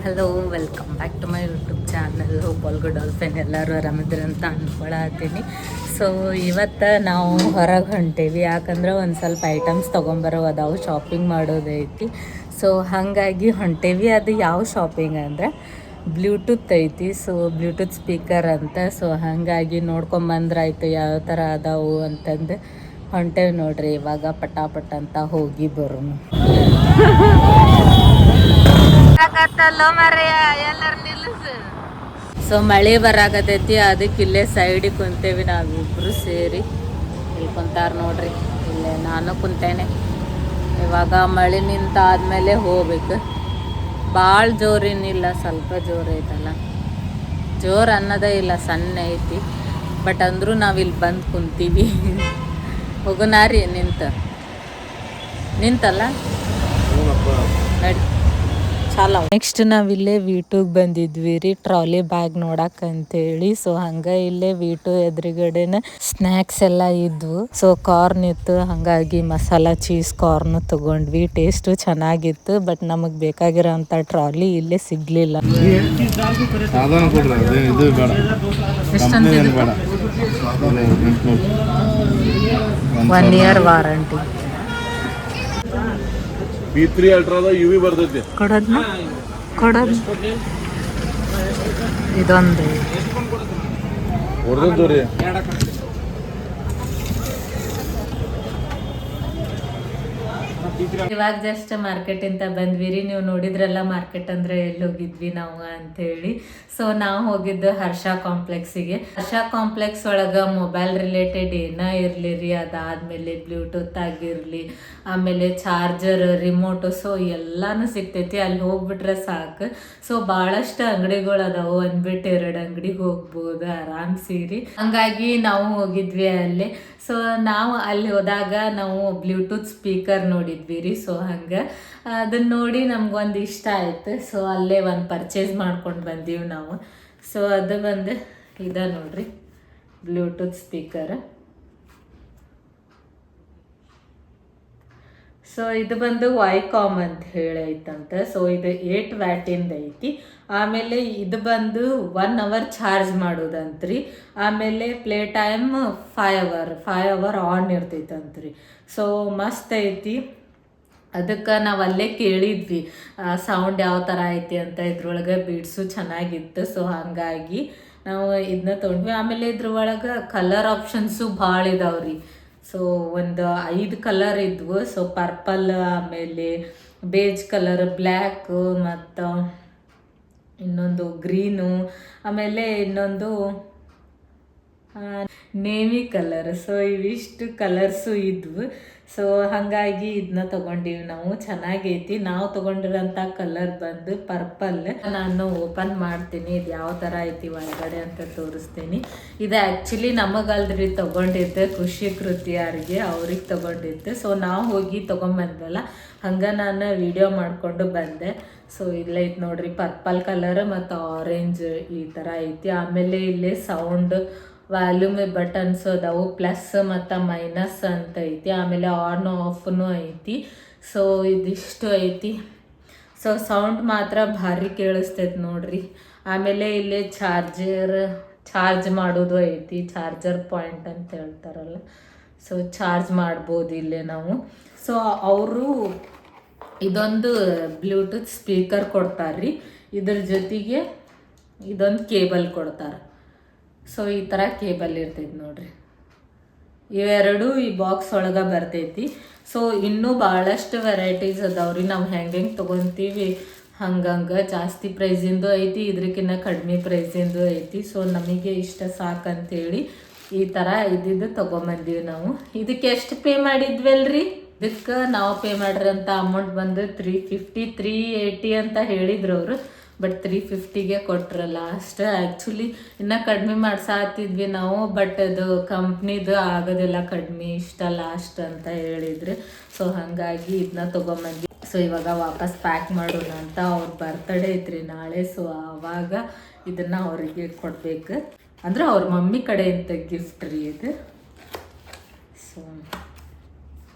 Hello welcome back to my YouTube channel. Hope all good all fine, ಎಲ್ಲರೂ ಆರಾಮಿದ್ರಿ ಅಂತ ಅಂದ್ಕೊಳತ್ತೀನಿ. So ಇವತ್ತು ನಾವು ಹೊರಗೆ ಹೊಂಟೇವಿ, ಯಾಕಂದ್ರೆ ಒಂದು ಸ್ವಲ್ಪ ಐಟಮ್ಸ್ ತೊಗೊಂಬರೋ ಅದಾವು, ಶಾಪಿಂಗ್ ಮಾಡೋದೈತಿ. ಸೊ ಹಾಗಾಗಿ ಹೊಂಟೇವಿ. ಅದು ಯಾವ ಶಾಪಿಂಗ್ ಅಂದರೆ ಬ್ಲೂಟೂತ್ ಐತಿ. ಸೊ ಬ್ಲೂಟೂತ್ ಸ್ಪೀಕರ್ ಅಂತ. ಸೊ ಹಾಗಾಗಿ ನೋಡ್ಕೊಂಬಂದ್ರಾಯ್ತು ಯಾವ ಥರ ಅದಾವು ಅಂತಂದು ಹೊಂಟೇವಿ ನೋಡ್ರಿ. ಇವಾಗ ಪಟಾಪಟ ಅಂತ ಹೋಗಿ ಬರೋನು. ಸೊ ಮಳೆ ಬರಾಕತೈತಿ, ಅದಕ್ಕೆ ಇಲ್ಲೇ ಸೈಡಿಗೆ ಕುಂತೇವಿ ನಾವಿಬ್ರು ಸೇರಿ. ಇಲ್ಲಿ ಕುಂತಾರ ನೋಡ್ರಿ, ಇಲ್ಲೇ ನಾನು ಕುಂತೇನೆ. ಇವಾಗ ಮಳೆ ನಿಂತಾದ್ಮೇಲೆ ಹೋಗ್ಬೇಕು. ಭಾಳ ಜೋರೇನಿಲ್ಲ, ಸ್ವಲ್ಪ ಜೋರು ಐತಲ್ಲ. ಜೋರು ಅನ್ನೋದೇ ಇಲ್ಲ, ಸಣ್ಣ ಐತಿ. ಬಟ್ ಅಂದರೂ ನಾವಿಲ್ಲಿ ಬಂದು ಕುಂತೀವಿ. ಹೋಗೋನಾರಿ ನಿಂತಲ್ಲ ನಡಿ. ನೆಕ್ಸ್ಟ್ ನಾವಿಲ್ಲೇ ವಿ2ಗೆ ಬಂದಿದ್ವಿ ರೀ, ಟ್ರಾಲಿ ಬ್ಯಾಗ್ ನೋಡಕ್ಕಂತೇಳಿ. ಸೊ ಹಂಗೆ ಇಲ್ಲೇ ವಿ2 ಎದುರುಗಡೆನ ಸ್ನ್ಯಾಕ್ಸ್ ಎಲ್ಲ ಇದ್ವು. ಸೊ ಕಾರ್ನ್ ಇತ್ತು, ಹಾಗಾಗಿ ಮಸಾಲ ಚೀಸ್ ಕಾರ್ನ್ ತೊಗೊಂಡ್ವಿ. ಟೇಸ್ಟು ಚೆನ್ನಾಗಿತ್ತು. ಬಟ್ ನಮಗೆ ಬೇಕಾಗಿರೋ ಅಂಥ ಟ್ರಾಲಿ ಇಲ್ಲೇ ಸಿಗಲಿಲ್ಲ. 1 ಇಯರ್ ವಾರಂಟಿ. B3 ಅಲ್ಟ್ರಾದ UV ಬರ್ತೈತಿ. ಕೊಡೋದು ಇದೊಂದು ಹೊಡೆದದ್ದು ರೀ. ಇವಾಗ ಜಸ್ಟ್ ಮಾರ್ಕೆಟ್ ಅಂತ ಬಂದ್ವಿ ರೀ. ನೀವು ನೋಡಿದ್ರಲ್ಲ ಮಾರ್ಕೆಟ್ ಅಂದ್ರೆ ಎಲ್ಲಿ ಹೋಗಿದ್ವಿ ನಾವು ಅಂತೇಳಿ. ಸೊ ನಾವು ಹೋಗಿದ್ದು ಹರ್ಷ ಕಾಂಪ್ಲೆಕ್ಸಿಗೆ. ಹರ್ಷ ಕಾಂಪ್ಲೆಕ್ಸ್ ಒಳಗೆ ಮೊಬೈಲ್ ರಿಲೇಟೆಡ್ ಏನೋ ಇರಲಿ ರೀ, ಅದಾದ್ಮೇಲೆ ಬ್ಲೂಟೂತ್ ಆಗಿರಲಿ, ಆಮೇಲೆ ಚಾರ್ಜರ್, ರಿಮೋಟು, ಸೊ ಎಲ್ಲಾನು ಸಿಗ್ತೈತಿ. ಅಲ್ಲಿ ಹೋಗ್ಬಿಟ್ರೆ ಸಾಕು. ಸೊ ಭಾಳಷ್ಟು ಅಂಗಡಿಗಳು ಅದಾವು, ಒಂದ್ಬಿಟ್ಟು 2 ಅಂಗಡಿಗೆ ಹೋಗ್ಬೋದು ಆರಾಮ್ ಸೀರಿ. ಹಂಗಾಗಿ ನಾವು ಹೋಗಿದ್ವಿ ಅಲ್ಲಿ. ಸೊ ನಾವು ಅಲ್ಲಿ ಹೋದಾಗ ನಾವು ಬ್ಲೂಟೂತ್ ಸ್ಪೀಕರ್ ನೋಡಿದ್ವಿ ರೀ. ಸೊ ಹಂಗೆ ಅದನ್ನ ನೋಡಿ ನಮ್ಗೊಂದು ಇಷ್ಟ ಆಯ್ತು. ಸೊ ಅಲ್ಲೇ ಒಂದು ಪರ್ಚೇಸ್ ಮಾಡ್ಕೊಂಡು ಬಂದೀವಿ ನಾವು. ಸೊ ಅದು ಬಂದು ಇದೆ ನೋಡ್ರಿ, ಬ್ಲೂಟೂತ್ ಸ್ಪೀಕರ್. ಸೊ ಇದು ಬಂದು ವೈಕಾಮ್ ಅಂತ ಹೇಳೈತಂತ. ಸೊ ಇದು 8 ವ್ಯಾಟಿಂದ ಐತಿ. ಆಮೇಲೆ ಇದು ಬಂದು 1 ಅವರ್ ಚಾರ್ಜ್ ಮಾಡೋದಂತ್ರಿ. ಆಮೇಲೆ ಪ್ಲೇ ಟೈಮ್ 5 ಅವರ್ ಆನ್ ಇರ್ತೈತಂತ್ರಿ. ಸೊ ಮಸ್ತ್ ಐತಿ. ಅದಕ್ಕೆ ನಾವು ಅಲ್ಲೇ ಕೇಳಿದ್ವಿ ಸೌಂಡ್ ಯಾವ ಥರ ಐತಿ ಅಂತ. ಇದ್ರೊಳಗೆ ಬೀಡ್ಸು ಚೆನ್ನಾಗಿತ್ತು. ಸೊ ಹಾಗಾಗಿ ನಾವು ಇದನ್ನ ತೊಗೊಂಡ್ವಿ. ಆಮೇಲೆ ಇದ್ರೊಳಗೆ ಕಲರ್ ಆಪ್ಷನ್ಸು ಭಾಳ ಇದಾವ್ರಿ. ಸೊ ಒಂದು 5 ಕಲರ್ ಇದ್ವು. ಸೊ ಪರ್ಪಲ್, ಆಮೇಲೆ ಬೇಜ್ ಕಲರ್, ಬ್ಲ್ಯಾಕು, ಮತ್ತು ಇನ್ನೊಂದು ಗ್ರೀನು, ಆಮೇಲೆ ಇನ್ನೊಂದು ನೇವಿ ಕಲರ್. ಸೊ ಇವಿಷ್ಟು ಕಲರ್ಸು ಇದ್ವು. ಸೊ ಹಾಗಾಗಿ ಇದನ್ನ ತೊಗೊಂಡಿವಿ ನಾವು. ಚೆನ್ನಾಗೈತಿ. ನಾವು ತೊಗೊಂಡಿರೋಂಥ ಕಲರ್ ಬಂದು ಪರ್ಪಲ್. ನಾನು ಓಪನ್ ಮಾಡ್ತೀನಿ, ಇದು ಯಾವ ಥರ ಐತಿ ಒಳಗಡೆ ಅಂತ ತೋರಿಸ್ತೀನಿ. ಇದು ಆ್ಯಕ್ಚುಲಿ ನಮಗಲ್ರಿ ತೊಗೊಂಡಿದ್ದೆ, ಖುಷಿ ಕೃತಿಯಾರಿಗೆ, ಅವ್ರಿಗೆ ತೊಗೊಂಡಿದ್ದೆ. ಸೊ ನಾವು ಹೋಗಿ ತೊಗೊಂಬಂದ್ವಲ್ಲ, ಹಂಗೆ ನಾನು ವಿಡಿಯೋ ಮಾಡಿಕೊಂಡು ಬಂದೆ. ಸೊ ಇಲ್ಲೇ ಐತೆ ನೋಡ್ರಿ, ಪರ್ಪಲ್ ಕಲರ್ ಮತ್ತು ಆರೆಂಜ್ ಈ ಥರ ಐತಿ. ಆಮೇಲೆ ಇಲ್ಲಿ ಸೌಂಡ್ ವಾಲ್ಯೂಮ್ ಬಟನ್ಸ್ ಅದಾವು, ಪ್ಲಸ್ ಮತ್ತು ಮೈನಸ್ ಅಂತ ಐತಿ. ಆಮೇಲೆ ಆನ್ ಆಫ್ನು ಐತಿ. ಸೊ ಇದಿಷ್ಟು ಐತಿ. ಸೊ ಸೌಂಡ್ ಮಾತ್ರ ಭಾರಿ ಕೇಳಿಸ್ತೈತೆ ನೋಡ್ರಿ. ಆಮೇಲೆ ಇಲ್ಲಿ ಚಾರ್ಜ್ ಮಾಡೋದು ಐತಿ, ಚಾರ್ಜರ್ ಪಾಯಿಂಟ್ ಅಂತ ಹೇಳ್ತಾರಲ್ಲ. ಸೊ ಚಾರ್ಜ್ ಮಾಡ್ಬೋದು ಇಲ್ಲೇ ನಾವು. ಸೊ ಅವರು ಇದೊಂದು ಬ್ಲೂಟೂತ್ ಸ್ಪೀಕರ್ ಕೊಡ್ತಾರ್ರಿ. ಇದ್ರ ಜೊತೆಗೆ ಇದೊಂದು ಕೇಬಲ್ ಕೊಡ್ತಾರೆ. ಸೊ ಈ ಥರ ಕೇಬಲ್ ಇರ್ತೈತಿ ನೋಡ್ರಿ. ಇವೆರಡು ಈ ಬಾಕ್ಸ್ ಒಳಗೆ ಬರ್ತೈತಿ. ಸೊ ಇನ್ನೂ ಭಾಳಷ್ಟು ವೆರೈಟೀಸ್ ಅದಾವ್ರಿ. ನಾವು ಹೆಂಗೆ ತೊಗೊತೀವಿ ಹಂಗಂಗೆ ಜಾಸ್ತಿ ಪ್ರೈಸಿಂದು ಐತಿ, ಇದ್ರಕ್ಕಿಂತ ಕಡಿಮೆ ಪ್ರೈಸಿಂದು ಐತಿ. ಸೊ ನಮಗೆ ಇಷ್ಟ ಸಾಕಂತೇಳಿ ಈ ಥರ ಇದ್ದಿದ್ದು ತೊಗೊಂಬಂದೀವಿ ನಾವು. ಇದಕ್ಕೆ ಎಷ್ಟು ಪೇ ಮಾಡಿದ್ವಲ್ರಿ? ಇದಕ್ಕೆ ನಾವು ಪೇ ಮಾಡಿರೋಂಥ ಅಮೌಂಟ್ ಬಂದು 350, 380 ಅಂತ ಹೇಳಿದ್ರು ಅವರು. ಬಟ್ 350ಗೆ ಕೊಟ್ರು ಲಾಸ್ಟ್. ಆ್ಯಕ್ಚುಲಿ ಇನ್ನೂ ಕಡಿಮೆ ಮಾಡ್ಸಾತಿದ್ವಿ ನಾವು, ಬಟ್ ಅದು ಕಂಪ್ನಿದು ಆಗೋದಿಲ್ಲ ಕಡಿಮೆ, ಇಷ್ಟ ಲಾಸ್ಟ್ ಅಂತ ಹೇಳಿದ್ರು. ಸೊ ಹಾಗಾಗಿ ಇದನ್ನ ತೊಗೊಂಬಂದ್ವಿ. ಸೊ ಇವಾಗ ವಾಪಸ್ ಪ್ಯಾಕ್ ಮಾಡೋಣ ಅಂತ. ಅವ್ರ ಬರ್ತಡೇ ಐತ್ರಿ ನಾಳೆ. ಸೊ ಆವಾಗ ಇದನ್ನು ಅವರಿಗೆ ಕೊಡಬೇಕು, ಅಂದ್ರೆ ಅವ್ರ ಮಮ್ಮಿ ಕಡೆಯಿಂದ ಗಿಫ್ಟ್ ರೀ ಇದು. ಸೊ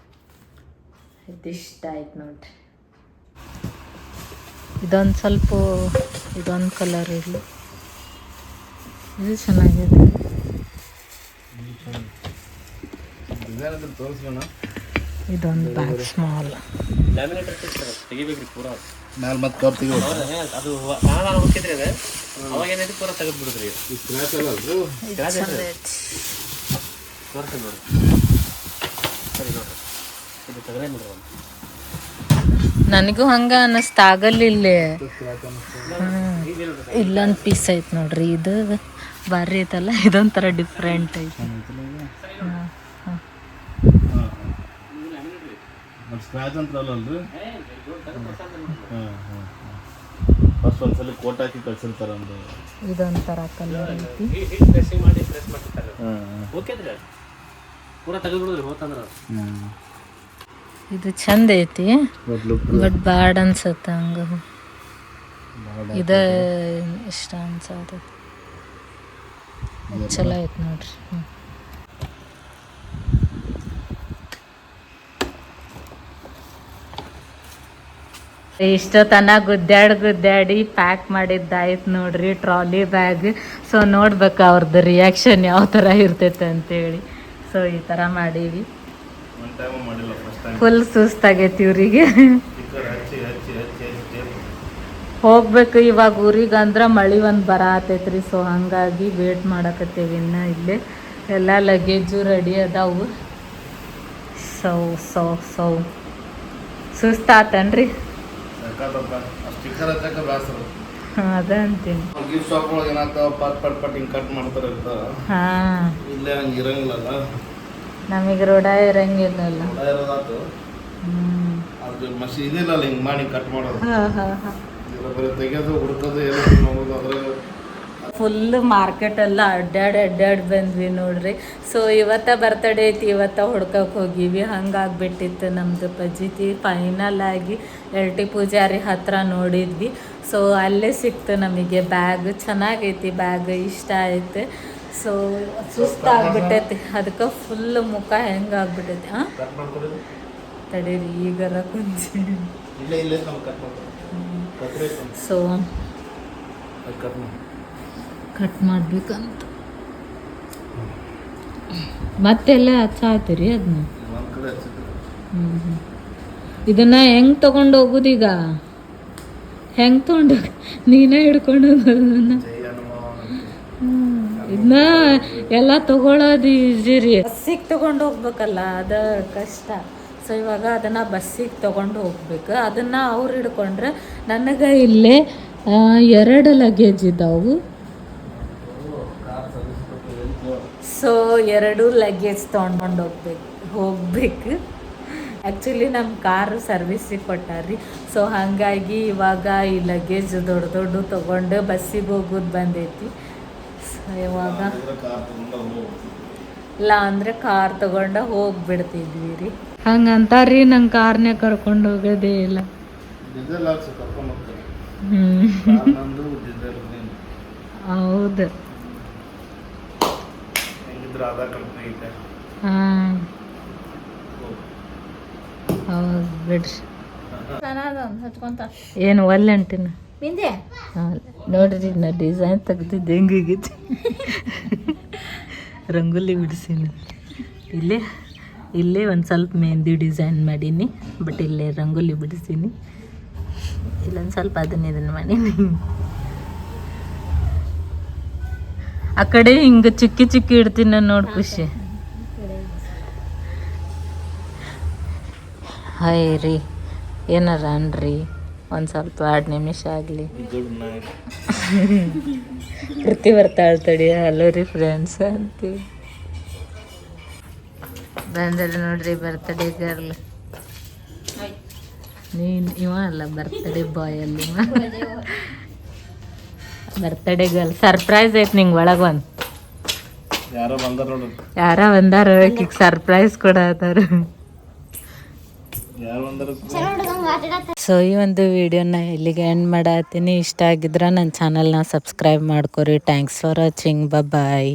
ಇದಿಷ್ಟ ಆಯ್ತು ನೋಡ್ರಿ. ಇದೊಂದು ಸ್ವಲ್ಪ ಇದೊಂದು ಕಲರ್ ಇರಲಿ. ಇದು ಚೆನ್ನಾಗಿದೆ. ಇದೊಂದು ಬ್ಯಾಗ್ ಸ್ಮಾಲ್. ಮ್ಯಾಲ ಮತ್ತೆ ಕಪ್ ತೆಗಿ ಅದು ನಾನು ಹೋಗ್ತಿದ್ರಿ ಅದ ಅವಾಗ ಏನಾಯ್ತು ಪೂರ ತೆಗೆದು ಬಿಡುದ್ರಿ. ತೋರಿಸಿ ನೋಡಿ ಸರಿ ನೋಡ್ರಿ ಇದು ತೆಗದೇ ನೋಡ್ರಿ. ನನಗೂ ಹಂಗ ಅನ್ನಿಸ್ತಾಗಲ್ಲ ಇಲ್ಲಿ. ಇಲ್ಲೊಂದು ಪೀಸ್ ಐತೆ ನೋಡ್ರಿ, ಇದು ಭಾರಿ ಐತಲ್ಲ, ಇದೊಂಥರ ಡಿಫ್ರೆಂಟ್ ಐತಿ. ಸ್ಕ್ರಾಚ್ ಅಂತ ಅಲ್ಲಲ್ರಿ. ಫಸ್ಟ್ ಒಂದ್ಸಲ ಕೋಟ್ ಹಾಕಿ ಕಳ್ಸಿರ್ತಾರ ಒಂದು. ಇದೊಂಥರ ಕಲರ್ ಐತಿ. ಪ್ರೆಸ್ಸಿಂಗ್ ಮಾಡಿ ಪ್ರೆಸ್ ಮಾಡ್ತಿರ್ತಾರೆ. ಓಕೆ ಅದ್ರಿ ಪೂರ ತೆಗೆದು ಬಿಡುದ್ರಿ ಹೋತಂದ್ರ. ಇದು ಚಂದ ಐತಿ ಬಟ್ ಬ್ಯಾಡ್ ಅನ್ಸತ್ತ. ಹಂಗ ಇದ ಇಷ್ಟ ಅನ್ಸತ್ತ. ಚಲೋ ಐತಿ ನೋಡ್ರಿ. ಇಷ್ಟೊತ್ತನ ಗುದ್ದಾಡಿ ಪ್ಯಾಕ್ ಮಾಡಿದ್ದಾಯ್ತು ನೋಡ್ರಿ ಟ್ರಾಲಿ ಬ್ಯಾಗ್. ಸೊ ನೋಡ್ಬೇಕು ಅವ್ರದ್ದು ರಿಯಾಕ್ಷನ್ ಯಾವ ಥರ ಇರ್ತೈತೆ ಅಂತೇಳಿ. ಸೊ ಈ ಥರ ಮಾಡೀವಿ. ಫುಲ್ ಸುಸ್ತಾಗೈತಿ ಇವ್ರಿಗೆ. ಹೋಗ್ಬೇಕು ಇವಾಗ ಊರಿಗೆ ಅಂದ್ರೆ ಮಳೆ ಒಂದು ಬರತೈತ್ರಿ. ಸೊ ಹಾಗಾಗಿ ವೇಟ್ ಮಾಡಕತ್ತೇವಿ. ಇನ್ನು ಇಲ್ಲೇ ಎಲ್ಲ ಲಗೇಜು ರೆಡಿ ಅದಾವು. ಸೊ ಸುಸ್ತಾತನ್ರಿ. ಅದ ಅಂತೀನಿ. ನಮಗೆ ರೋಡ ಇರಂಗಿಲ್ಲಲ್ಲ. ಫುಲ್ ಮಾರ್ಕೆಟ್ ಎಲ್ಲ ಅಡ್ಡಾಡಿ ಬಂದ್ವಿ ನೋಡ್ರಿ. ಸೊ ಇವತ್ತ ಬರ್ತಡೇ ಐತಿ, ಇವತ್ತ ಹುಡ್ಕಕ್ಕೆ ಹೋಗಿವಿ. ಹಂಗಾಗ್ಬಿಟ್ಟಿತ್ತು ನಮ್ದು ಪಜಿತಿ. ಫೈನಲ್ ಆಗಿ ಎಲ್ಟಿ ಪೂಜಾರಿ ಹತ್ರ ನೋಡಿದ್ವಿ. ಸೊ ಅಲ್ಲೇ ಸಿಕ್ತು ನಮಗೆ ಬ್ಯಾಗ್. ಚೆನ್ನಾಗೈತಿ ಬ್ಯಾಗ್, ಇಷ್ಟ ಆಯ್ತು. ಸೊ ಸುಸ್ತಾಗ್ಬಿಟ್ಟೈತಿ, ಅದಕ್ಕೆ ಫುಲ್ ಮುಖ ಹೆಂಗಾಗ್ಬಿಟ್ಟೈತಿ. ಹಾಂ ತಡೀರಿ ಈಗರ ಕುಂಚಿ. ಸೊ ಕಟ್ ಮಾಡ್ಬೇಕಂತ ಮತ್ತೆಲ್ಲ ಹಚ್ಚಾತೀರಿ ಅದನ್ನ. ಇದನ್ನ ಹೆಂಗ್ ತಗೊಂಡು ಹೋಗುದೀಗ? ಹೆಂಗ್ ತಗೊಂಡು ನೀನೇ ಹಿಡ್ಕೊಂಡು ಹೋಗೋದನ್ನ? ಇದನ್ನ ಎಲ್ಲ ತಗೊಳ್ಳೋದು ಈಸಿ ರೀ. ಬಸ್ಸಿಗೆ ತಗೊಂಡು ಹೋಗ್ಬೇಕಲ್ಲ, ಅದ ಕಷ್ಟ. ಸೊ ಇವಾಗ ಅದನ್ನು ಬಸ್ಸಿಗೆ ತೊಗೊಂಡು ಹೋಗ್ಬೇಕು. ಅದನ್ನು ಅವ್ರು ಹಿಡ್ಕೊಂಡ್ರೆ ನನಗೆ ಇಲ್ಲೇ 2 ಲಗೇಜ್ ಇದ್ದಾವೆ. ಸೊ 2 ಲಗೇಜ್ ತೊಗೊಂಡು ಹೋಗ್ಬೇಕು. ಆ್ಯಕ್ಚುಲಿ ನಮ್ಮ ಕಾರು ಸರ್ವಿಸಿಗೆ ಕೊಟ್ಟಾರ್ರಿ. ಸೊ ಹಾಗಾಗಿ ಇವಾಗ ಈ ಲಗೇಜ್ ದೊಡ್ಡ ತೊಗೊಂಡು ಬಸ್ಸಿಗೆ ಹೋಗೋದು ಬಂದೈತಿ. ಸೊ ಇವಾಗ ಇಲ್ಲ ಅಂದರೆ ಕಾರ್ ತೊಗೊಂಡು ಹೋಗ್ಬಿಡ್ತಿದ್ವಿ ರೀ. ಹಂಗಂತಾರ್ರಿ, ನಂಗೆ ಕಾರ್ನ್ಯಾಗ ಕರ್ಕೊಂಡು ಹೋಗೋದೇ ಇಲ್ಲ. ಹೌದು. ಹಾಂ ಹೌದು ಬಿಡ್ರಿ. ಏನು ಒಲ್ಲಂಟಿನ ನೋಡ್ರಿ, ನಾ ಡಿಸೈನ್ ತೆಗ್ದಿದ್ದು ಹೆಂಗಿಗೈತಿ. ರಂಗೋಲಿ ಬಿಡಿಸೀನಿ. ಇಲ್ಲೇ ಒಂದು ಸ್ವಲ್ಪ ಮೆಹಂದಿ ಡಿಸೈನ್ ಮಾಡೀನಿ. ಬಟ್ ಇಲ್ಲೇ ರಂಗೋಲಿ ಬಿಡಿಸೀನಿ. ಇಲ್ಲೊಂದು ಸ್ವಲ್ಪ ಇದನ್ನು ಮಾಡೀನಿ. ಆ ಕಡೆ ಹಿಂಗೆ ಚಿಕ್ಕಿ ಇಡ್ತೀನಿ ನಾನು. ನೋಡಿ ಖುಷಿ. ಹಾಯ್ ರೀ, ಏನಾರ ಅನ್ರಿ, ಒಂದು ಸ್ವಲ್ಪ 2 ನಿಮಿಷ ಆಗಲಿ. ಕೃತಿ ಬರ್ತಾಳೆ ತಡಿ. ಹಲೋ ರೀ ಫ್ರೆಂಡ್ಸ್ ಅಂತೀವಿ. ಬಂದರೆ ನೋಡ್ರಿ ಬರ್ತ್ಡೇ ಗರ್ಲ್. ಇವ ಅಲ್ಲ ಬರ್ತ್ಡೇ ಬಾಯ್ ಅಲ್ಲಿ. ಬರ್ತ್ಡೇ ಗರ್ಲ್ ಸರ್ಪ್ರೈಸ್ ಐತೆ ನಿಂಗೆ ಒಳಗೆ ಒಂದು. ಯಾರ ಬಂದಾರ ಈಗ ಸರ್ಪ್ರೈಸ್ ಕೊಡತ್ತಾರ. ಸೊ ಈ ಒಂದು ವಿಡಿಯೋನ ಇಲ್ಲಿಗೆ ಎಂಡ್ ಮಾಡತ್ತೀನಿ. ಇಷ್ಟ ಆಗಿದ್ರೆ ನನ್ನ ಚಾನಲ್ನ ಸಬ್ಸ್ಕ್ರೈಬ್ ಮಾಡ್ಕೊರಿ. Thanks for watching. ಬಾಯ್.